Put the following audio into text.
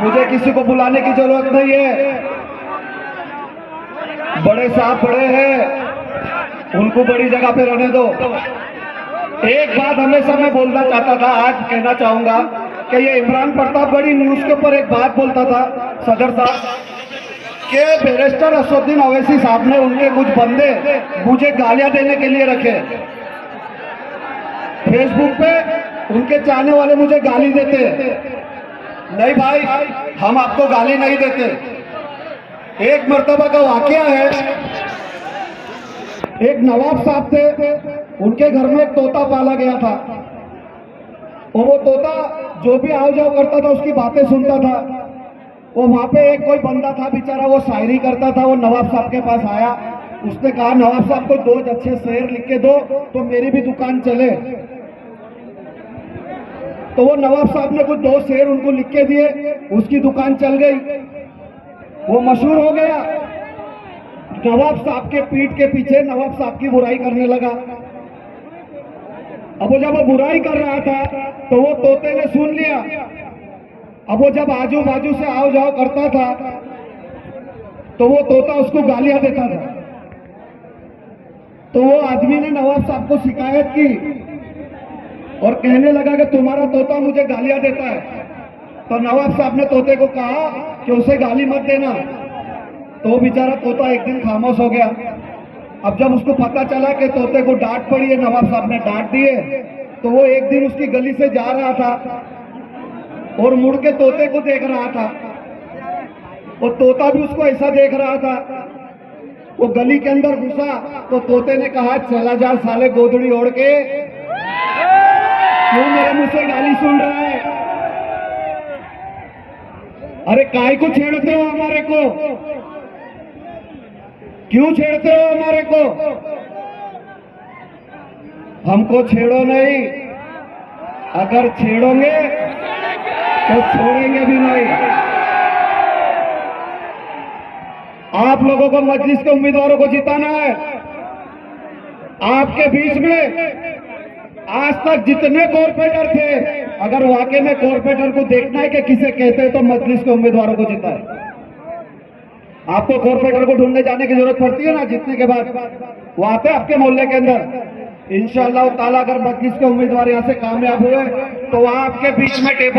मुझे किसी को बुलाने की जरूरत नहीं है। बड़े साहब बड़े हैं, उनको बड़ी जगह पे रहने दो। एक बात हमेशा मैं बोलना चाहता था, आज कहना चाहूंगा कि ये इमरान प्रतापगढ़ी न्यूज के ऊपर एक बात बोलता था सदर साहब कि बैरिस्टर असदुद्दीन ओवैसी साहब ने उनके कुछ बंदे मुझे गालियां देने के लिए रखे। फेसबुक पे उनके चाहने वाले मुझे गाली देते। नहीं भाई, हम आपको गाली नहीं देते। एक मर्तबा का वाकया है, एक नवाब साहब थे, उनके घर में एक तोता पाला गया था और वो तोता जो भी आओ जाओ करता था उसकी बातें सुनता था। वो वहां पे एक कोई बंदा था बेचारा, वो शायरी करता था। वो नवाब साहब के पास आया, उसने कहा नवाब साहब को दो अच्छे शेर लिख के दो तो मेरी भी दुकान चले। तो वो नवाब साहब ने कुछ दो शेर उनको लिख के दिए, उसकी दुकान चल गई, वो मशहूर हो गया। नवाब साहब के पीठ के पीछे नवाब साहब की बुराई करने लगा। अब वो जब वो बुराई कर रहा था तो वो तोते ने सुन लिया। अब वो जब आजू बाजू से आओ जाओ करता था तो वो तोता उसको गालियां देता था। तो वो आदमी ने नवाब साहब को शिकायत की और कहने लगा कि तुम्हारा तोता मुझे गालियां देता है। तो नवाब साहब ने तोते को कहा कि उसे गाली मत देना। तो बेचारा तोता एक दिन खामोश हो गया। अब जब उसको पता चला कि तोते को डांट पड़ी है, नवाब साहब ने डांट दिए, तो वो एक दिन उसकी गली से जा रहा था और मुड़ के तोते को देख रहा था। वो तोता भी उसको ऐसा देख रहा था। वो गली के अंदर घुसा तो तोते ने कहा चला जा साले गोदड़ी ओढ़ के, क्यों मेरे मुंह से गाली सुन रहा है? अरे काय को छेड़ते हो हमारे को? क्यों छेड़ते हो हमारे को? हमको छेड़ो नहीं, अगर छेड़ोगे तो छोड़ेंगे भी नहीं। आप लोगों को मजलिस के उम्मीदवारों को जिताना है। आपके बीच में आज तक जितने कॉर्पोरेटर थे, अगर वाकई में कॉर्पोरेटर को देखना है कि किसे कहते हैं तो मजलिस के उम्मीदवारों को जिताए। आपको कॉर्पोरेटर को ढूंढने जाने की जरूरत पड़ती है ना, जीतने के बाद वो आते हैं आपके मोहल्ले के अंदर। इंशाअल्लाह ताला अगर मजलिस के उम्मीदवार यहाँ से कामयाब हुए तो आपके बीच में टेबल